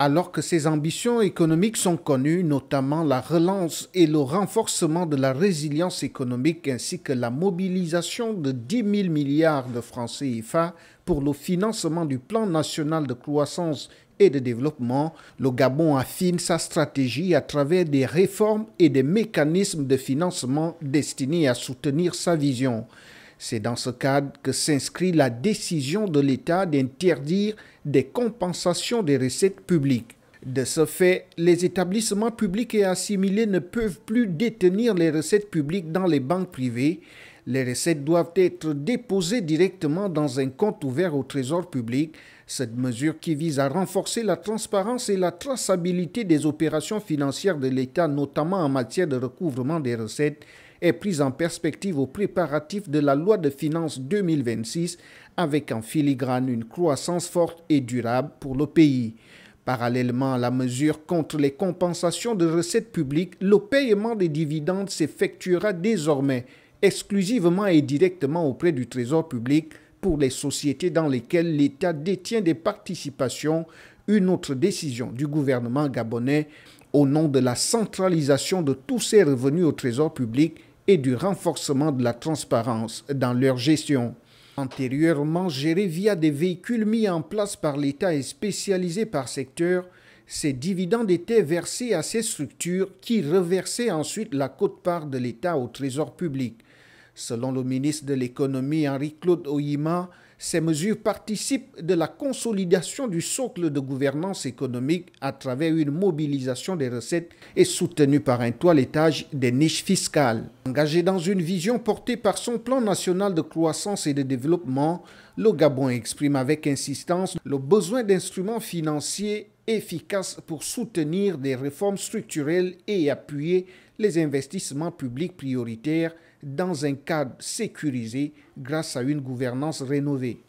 Alors que ses ambitions économiques sont connues, notamment la relance et le renforcement de la résilience économique ainsi que la mobilisation de 10 000 milliards de francs CFA pour le financement du plan national de croissance et de développement, le Gabon affine sa stratégie à travers des réformes et des mécanismes de financement destinés à soutenir sa vision. C'est dans ce cadre que s'inscrit la décision de l'État d'interdire des compensations des recettes publiques. De ce fait, les établissements publics et assimilés ne peuvent plus détenir les recettes publiques dans les banques privées. Les recettes doivent être déposées directement dans un compte ouvert au Trésor public. Cette mesure qui vise à renforcer la transparence et la traçabilité des opérations financières de l'État, notamment en matière de recouvrement des recettes, est prise en perspective aux préparatifs de la loi de finances 2026 avec en filigrane une croissance forte et durable pour le pays. Parallèlement à la mesure contre les compensations de recettes publiques, le paiement des dividendes s'effectuera désormais exclusivement et directement auprès du Trésor public pour les sociétés dans lesquelles l'État détient des participations, une autre décision du gouvernement gabonais au nom de la centralisation de tous ces revenus au Trésor public et du renforcement de la transparence dans leur gestion. Antérieurement gérés via des véhicules mis en place par l'État et spécialisés par secteur, ces dividendes étaient versés à ces structures qui reversaient ensuite la quote-part de l'État au Trésor public. Selon le ministre de l'Économie Henri-Claude Oyima, ces mesures participent de la consolidation du socle de gouvernance économique à travers une mobilisation des recettes et soutenue par un toilettage des niches fiscales. Engagé dans une vision portée par son plan national de croissance et de développement, le Gabon exprime avec insistance le besoin d'instruments financiers efficaces pour soutenir des réformes structurelles et appuyer les investissements publics prioritaires dans un cadre sécurisé grâce à une gouvernance rénovée.